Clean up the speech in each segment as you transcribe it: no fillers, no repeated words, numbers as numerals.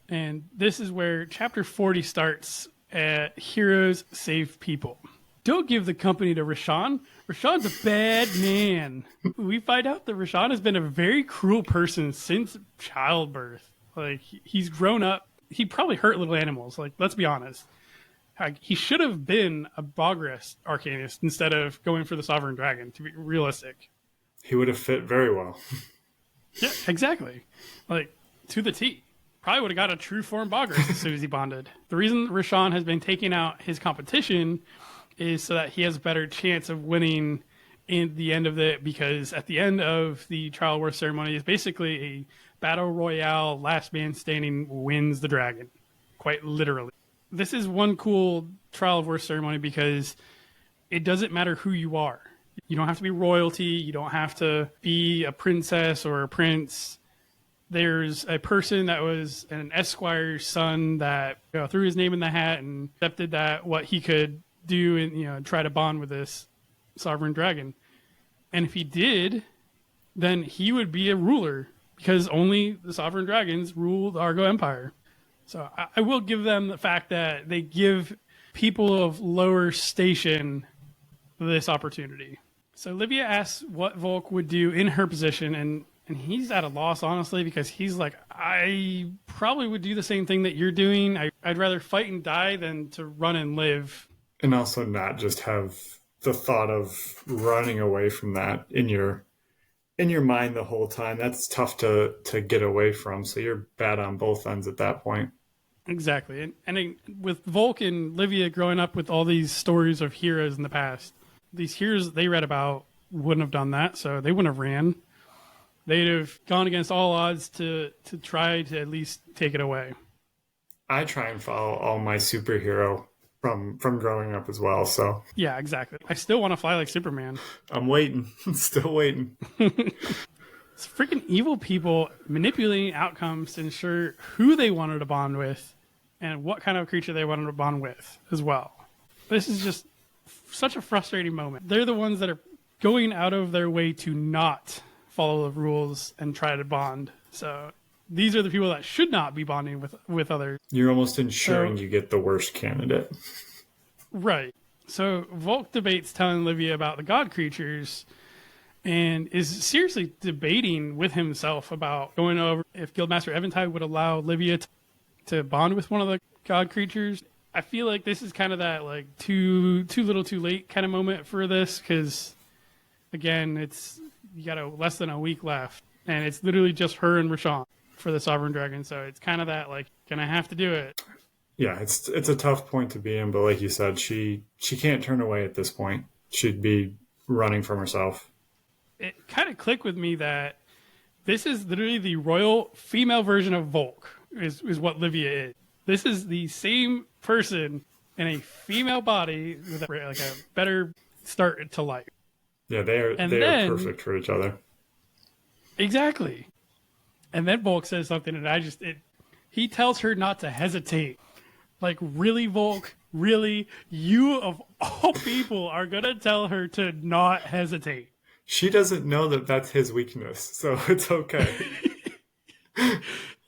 And this is where chapter 40 starts at Heroes Save People. Don't give the company to Rishan. Rishan's a bad man. We find out that Rishan has been a very cruel person since childbirth. Like, he's grown up. He probably hurt little animals. Like, let's be honest. Like, he should have been a Bogress Arcanist instead of going for the Sovereign Dragon, to be realistic. He would have fit very well. Yeah, exactly. Like, to the T. Probably would have got a true form Bogress as soon as he bonded. The reason Rishan has been taking out his competition is so that he has a better chance of winning in the end of it, because at the end of the Trial Worth ceremony is basically a battle royale, last man standing wins the dragon. Quite literally. This is one cool Trial of Worth ceremony because it doesn't matter who you are. You don't have to be royalty. You don't have to be a princess or a prince. There's a person that was an esquire's son that threw his name in the hat and accepted that what he could do and try to bond with this sovereign dragon. And if he did, then he would be a ruler because only the sovereign dragons rule the Argo Empire. So I will give them the fact that they give people of lower station this opportunity. So Lyvia asks what Volke would do in her position, and he's at a loss, honestly, because he's like, I probably would do the same thing that you're doing. I'd rather fight and die than to run and live. And also not just have the thought of running away from that in your mind the whole time. That's tough to get away from. So you're bad on both ends at that point. Exactly. And with Volke and Lyvia growing up with all these stories of heroes in the past, these heroes they read about wouldn't have done that. So they wouldn't have ran. They'd have gone against all odds to try to at least take it away. I try and follow all my superhero from growing up as well. So yeah, exactly. I still want to fly like Superman. I'm waiting. Still waiting. It's freaking evil people manipulating outcomes to ensure who they wanted to bond with and what kind of creature they wanted to bond with as well. This is just such a frustrating moment. They're the ones that are going out of their way to not follow the rules and try to bond. So these are the people that should not be bonding with others. You're almost ensuring you get the worst candidate. Right. So Volke debates telling Lyvia about the god creatures and is seriously debating with himself about going over if Guildmaster Eventide would allow Lyvia to bond with one of the god creatures. I feel like this is kind of that like too little too late kind of moment for this, because again, you got less than a week left and it's literally just her and Rishan for the Sovereign Dragon. So it's kind of that like, gonna have to do it. Yeah, it's a tough point to be in, but like you said, she can't turn away at this point. She'd be running from herself. It kind of clicked with me that this is literally the royal female version of Volke is what Lyvia is. This is the same person in a female body with a better start to life. Yeah, they are perfect for each other. Exactly. And then Volke says something, and he tells her not to hesitate. Like, really, Volke? Really? You, of all people, are going to tell her to not hesitate. She doesn't know that that's his weakness, so it's okay.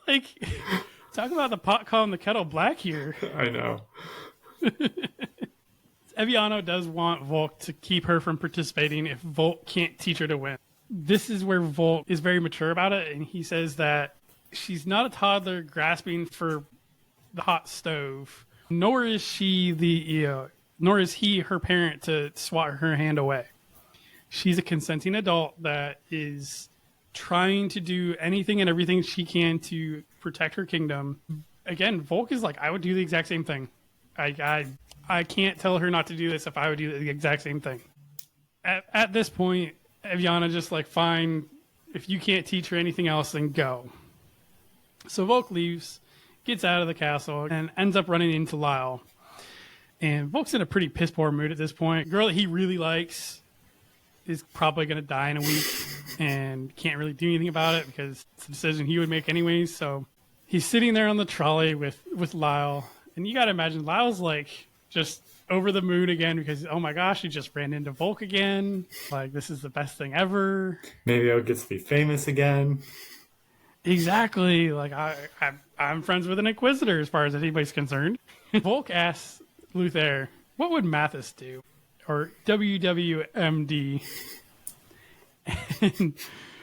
Like, talk about the pot calling the kettle black here. I know. Evianna does want Volke to keep her from participating if Volke can't teach her to win. This is where Volke is very mature about it, and he says that she's not a toddler grasping for the hot stove, nor is he nor is he her parent to swat her hand away. She's a consenting adult that is trying to do anything and everything she can to protect her kingdom. Again, Volke is like, I would do the exact same thing. I can't tell her not to do this if I would do the exact same thing. At this point, Evianna just like, fine, if you can't teach her anything else, then go. So Volke leaves, gets out of the castle, and ends up running into Lyell. And Volke's in a pretty piss poor mood at this point. Girl that he really likes is probably going to die in a week and can't really do anything about it because it's a decision he would make anyways. So he's sitting there on the trolley with Lyell. And you got to imagine Lyell's like just over the moon again because, oh my gosh, he just ran into Volke again. Like, this is the best thing ever. Maybe I would get to be famous again. Exactly. Like I'm friends with an inquisitor as far as anybody's concerned. Volk asks Luther, "What would Mathis do?" Or WWMD. And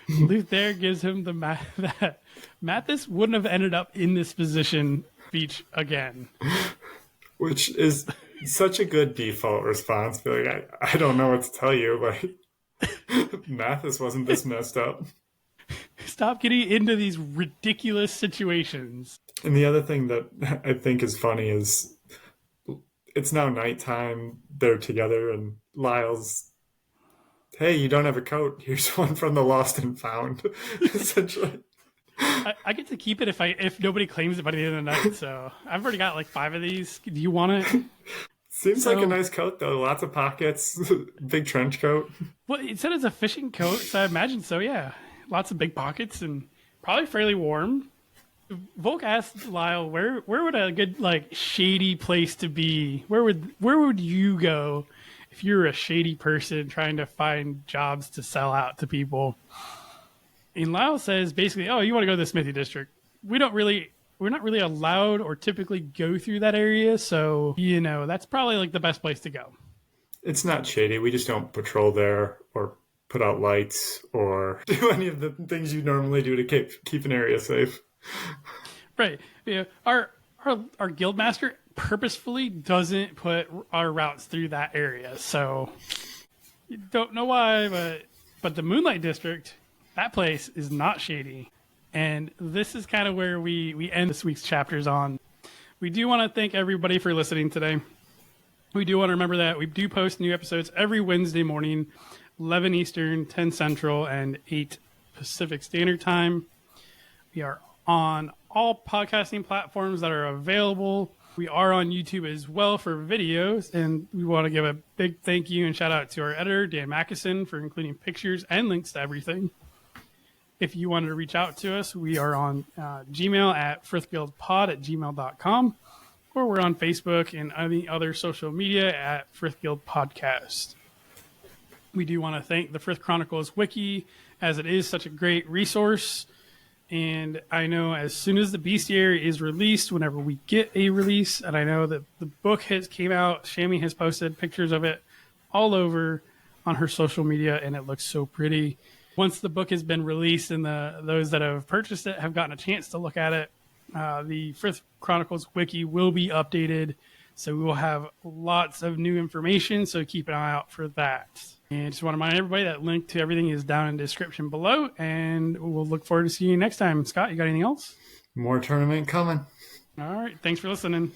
Luther gives him the math that Mathis wouldn't have ended up in this position speech again. Which is such a good default response. Be like, I don't know what to tell you. Like, Mathis wasn't this messed up. Stop getting into these ridiculous situations. And the other thing that I think is funny is it's now nighttime. They're together, and Lyell's, "Hey, you don't have a coat. Here's one from the lost and found." Essentially. I get to keep it if nobody claims it by the end of the night. So I've already got like 5 of these. Do you want it? Seems like a nice coat, though. Lots of pockets, big trench coat. Well, it said it's a fishing coat, so I imagine so, yeah. Lots of big pockets and probably fairly warm. Volk asked Lyell, where would a good, like, shady place to be? Where would you go if you were a shady person trying to find jobs to sell out to people? And Lyell says basically, "Oh, you want to go to the Smithy District? We're not really allowed or typically go through that area, so that's probably like the best place to go." It's not shady. We just don't patrol there or put out lights or do any of the things you normally do to keep an area safe. Right. Yeah. Our guildmaster purposefully doesn't put our routes through that area, so you don't know why, but the Moonlight District, that place is not shady. And this is kind of where we end this week's chapters on. We do want to thank everybody for listening today. We do want to remember that we do post new episodes every Wednesday morning, 11 Eastern, 10 Central, and 8 Pacific Standard Time. We are on all podcasting platforms that are available. We are on YouTube as well for videos, and we want to give a big thank you and shout out to our editor, Dan Mackison, for including pictures and links to everything. If you wanted to reach out to us, we are on Gmail at frithguildpod@gmail.com, or we're on Facebook and any other social media at Frith Guild Podcast. We do want to thank the Frith Chronicles Wiki, as it is such a great resource. And I know as soon as the bestiary is released, whenever we get a release, and I know that the book came out, Shammy has posted pictures of it all over on her social media, and it looks so pretty. Once the book has been released and those that have purchased it have gotten a chance to look at it, the Frith Chronicles Wiki will be updated. So we will have lots of new information, so keep an eye out for that. And just want to remind everybody that link to everything is down in the description below, and we'll look forward to seeing you next time. Scott, you got anything else? More tournament coming. All right. Thanks for listening.